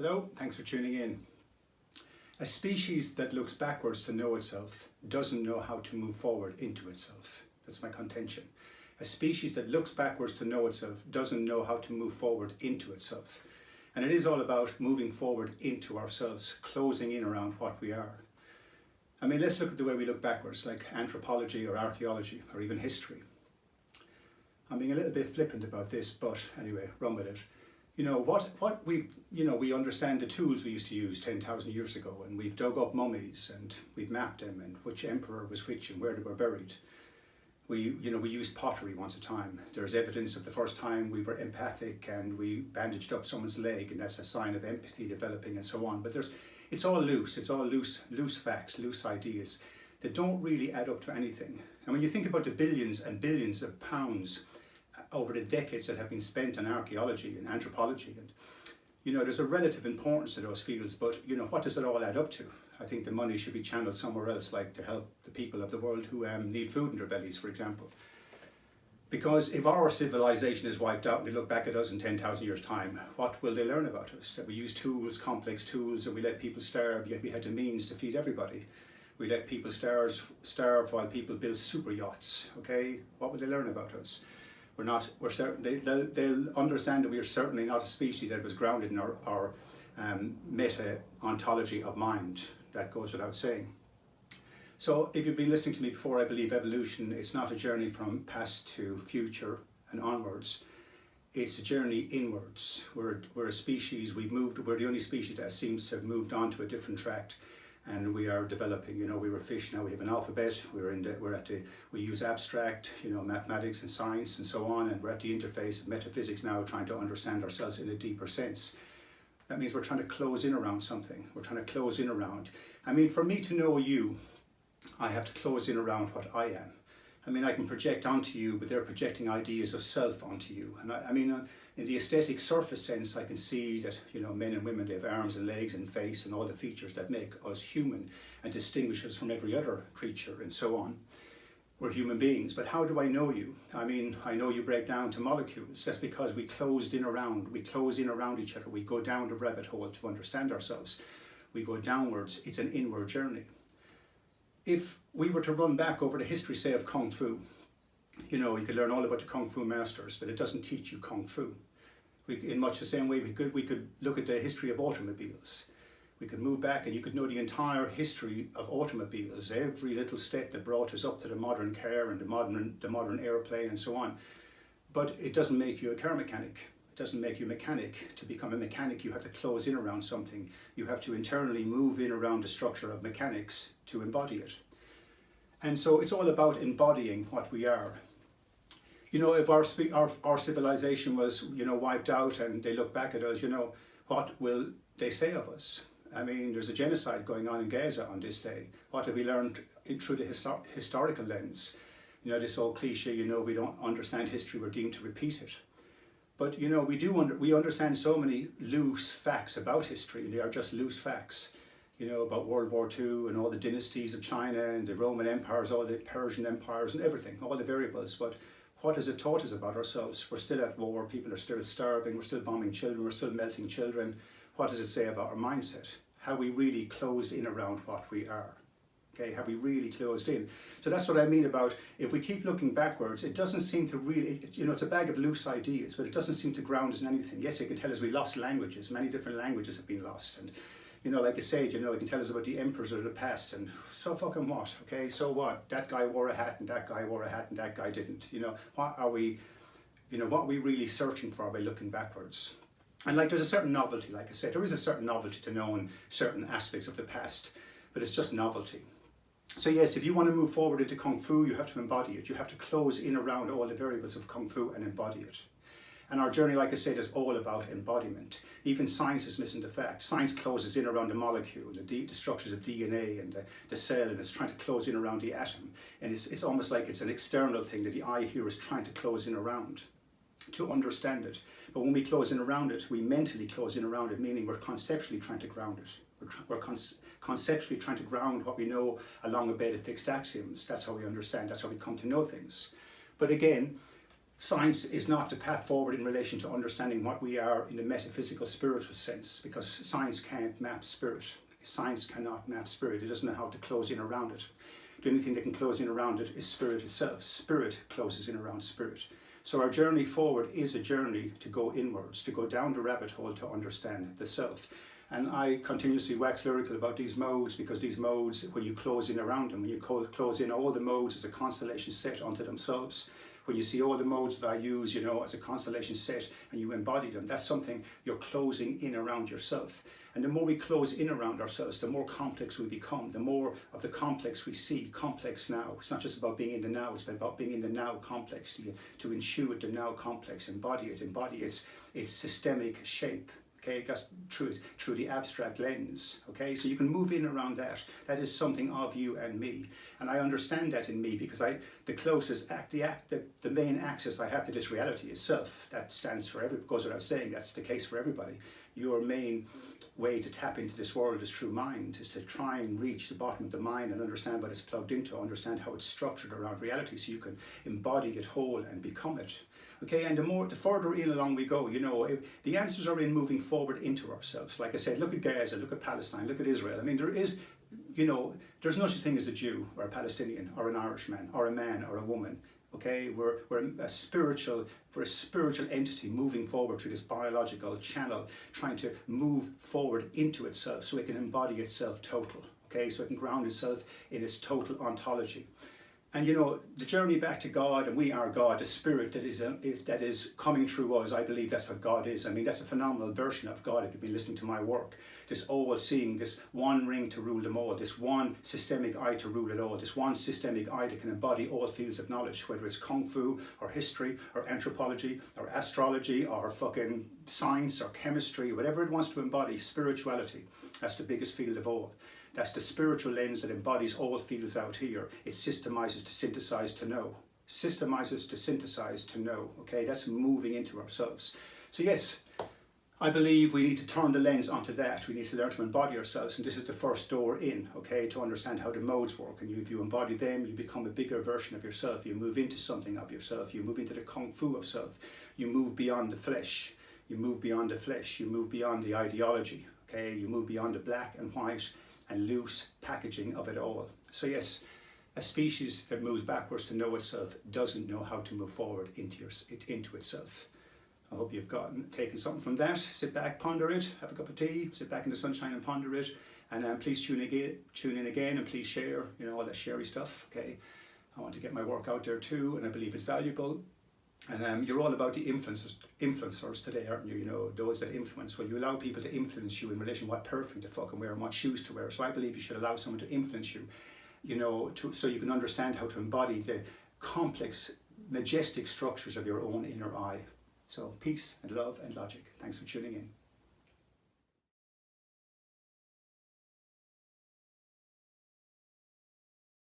Hello, thanks for tuning in. A species that looks backwards to know itself doesn't know how to move forward into itself. That's my contention. A species that looks backwards to know itself doesn't know how to move forward into itself. And it is all about moving forward into ourselves, closing in around what we are. I mean, let's look at the way we look backwards, like anthropology or archaeology or even history. I'm being a little bit flippant about this, but anyway, run with it. We understand the tools we used to use 10,000 years ago, and we've dug up mummies and we've mapped them and which emperor was which and where they were buried. We used pottery once a time. There's evidence of the first time we were empathic and we bandaged up someone's leg, and that's a sign of empathy developing and so on. But it's all loose. It's all loose facts, loose ideas that don't really add up to anything. And when you think about the billions and billions of pounds over the decades that have been spent on archaeology and anthropology, and there's a relative importance to those fields, but what does it all add up to? I think the money should be channeled somewhere else, like to help the people of the world who need food in their bellies, for example. Because if our civilization is wiped out and they look back at us in 10,000 years' time, what will they learn about us? That we use tools, complex tools, and we let people starve, yet we had the means to feed everybody. We let people starve while people build super yachts, okay? What will they learn about us? They'll understand that we are certainly not a species that was grounded in our meta-ontology of mind. That goes without saying. So if you've been listening to me before, I believe evolution, it's not a journey from past to future and onwards. It's a journey inwards. We're a species, we're the only species that seems to have moved on to a different track. And we are developing, we were fish, now we have an alphabet, we use abstract, mathematics and science and so on, and we're at the interface of metaphysics now, trying to understand ourselves in a deeper sense. That means we're trying to close in around something. We're trying to close in around. I mean, for me to know you, I have to close in around what I am. I mean, I can project onto you, but they're projecting ideas of self onto you. And in the aesthetic surface sense, I can see that, men and women, they have arms and legs and face and all the features that make us human and distinguish us from every other creature and so on. We're human beings, but how do I know you? I mean, I know you break down to molecules. That's because we close in around each other. We go down the rabbit hole to understand ourselves. We go downwards. It's an inward journey. If we were to run back over the history, say, of Kung Fu, you could learn all about the Kung Fu masters, but it doesn't teach you Kung Fu. In much the same way, we could look at the history of automobiles. We could move back and you could know the entire history of automobiles, every little step that brought us up to the modern car and the modern airplane and so on. But it doesn't make you a car mechanic. It doesn't make you a mechanic. To become a mechanic, you have to close in around something. You have to internally move in around the structure of mechanics to embody it. And so it's all about embodying what we are. If our civilization was, wiped out and they look back at us, what will they say of us? I mean, there's a genocide going on in Gaza on this day. What have we learned through the historical lens? This old cliche, we don't understand history, we're deemed to repeat it. But, we understand so many loose facts about history, and they are just loose facts. About World War II and all the dynasties of China and the Roman empires, all the Persian empires and everything, all the variables. But what has it taught us about ourselves? We're still at war, people are still starving, we're still bombing children, we're still melting children. What does it say about our mindset? Have we really closed in around what we are? Okay, have we really closed in? So that's what I mean about if we keep looking backwards, it doesn't seem to really, it's a bag of loose ideas, but it doesn't seem to ground us in anything. Yes, it can tell us we lost languages, many different languages have been lost. And like I said, it can tell us about the emperors of the past, and so fucking what, okay? So what? That guy wore a hat, and that guy wore a hat, and that guy didn't. What are we really searching for by looking backwards? And there's a certain novelty, like I said, there is a certain novelty to knowing certain aspects of the past, but it's just novelty. So yes, if you want to move forward into Kung Fu, you have to embody it. You have to close in around all the variables of Kung Fu and embody it. And our journey, like I said, is all about embodiment. Even science is missing the fact. Science closes in around the molecule, the structures of DNA and the cell, and it's trying to close in around the atom. And it's almost like it's an external thing that the eye here is trying to close in around to understand it. But when we close in around it, we mentally close in around it, meaning we're conceptually trying to ground it. We're conceptually trying to ground what we know along a bed of fixed axioms. That's how we understand, that's how we come to know things. But again, Science is not the path forward in relation to understanding what we are in the metaphysical spiritual sense, because science can't map spirit. Science cannot map spirit. It doesn't know how to close in around it. The only thing that can close in around it is spirit itself. Spirit closes in around spirit. So our journey forward is a journey to go inwards, to go down the rabbit hole to understand the self. And I continuously wax lyrical about these modes, because these modes, when you close in around them, when you close in all the modes as a constellation set unto themselves, when you see all the modes that I use, you know, as a constellation set, and you embody them, that's something you're closing in around yourself. And the more we close in around ourselves, the more complex we become, the more of the complex we see, complex now. It's not just about being in the now, it's about being in the now complex, to intuit the now complex, embody its systemic shape. Okay, that's through the abstract lens. Okay, so you can move in around that. That is something of you and me, and I understand that in me, because the closest the main access I have to this reality is self. That stands for goes without saying. That's the case for everybody. Your main way to tap into this world is through mind, is to try and reach the bottom of the mind and understand what it's plugged into, understand how it's structured around reality, so you can embody it whole and become it. Okay, and the further in along we go, you know, the answers are in moving forward into ourselves. Like I said, look at Gaza, look at Palestine, look at Israel. I mean, there's no such thing as a Jew or a Palestinian or an Irishman or a man or a woman. Okay, we're a spiritual entity moving forward through this biological channel, trying to move forward into itself so it can embody itself total. Okay, so it can ground itself in its total ontology. And you know, the journey back to God, and we are God, the spirit that is coming through us, I believe that's what God is. I mean, that's a phenomenal version of God if you've been listening to my work. This all-seeing, this one ring to rule them all, this one systemic eye to rule it all, this one systemic eye that can embody all fields of knowledge, whether it's kung fu or history or anthropology or astrology or fucking science or chemistry, whatever it wants to embody, spirituality. That's the biggest field of all. That's the spiritual lens that embodies all fields out here. It systemizes to synthesize to know. Systemizes to synthesize to know. Okay, that's moving into ourselves. So yes, I believe we need to turn the lens onto that. We need to learn to embody ourselves, and this is the first door in, okay, to understand how the modes work. And if you embody them, you become a bigger version of yourself. You move into something of yourself. You move into the kung fu of self. You move beyond the flesh. You move beyond the flesh. You move beyond the ideology. Okay, you move beyond the black and white and loose packaging of it all. So yes, a species that moves backwards to know itself doesn't know how to move forward into itself. I hope you've taken something from that. Sit back, ponder it, have a cup of tea, sit back in the sunshine and ponder it. And please tune in again, and please share, you know, all that sharey stuff. Okay, I want to get my work out there too, and I believe it's valuable. And you're all about the influencers today, aren't you? You know, those that influence. Well, you allow people to influence you in relation to what perfume to fucking wear and what shoes to wear. So I believe you should allow someone to influence you, you know, so you can understand how to embody the complex, majestic structures of your own inner eye. So peace and love and logic. Thanks for tuning in.